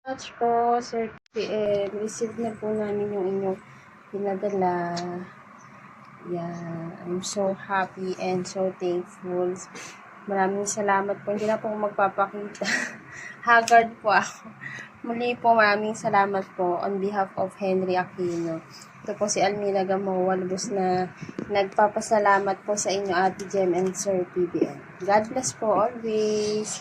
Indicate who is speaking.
Speaker 1: Much po, Sir PM. Receive na po namin yung inyong pinadala. Yeah, I'm so happy and so thankful. Maraming salamat po. Hindi na po ako magpapakita. Haggard po ako. Muli po, maraming salamat po on behalf of Henry Aquino. Ito po si Almira Gamoa, lubos na nagpapasalamat po sa inyo, Ate Jem and Sir PBM. God bless po always.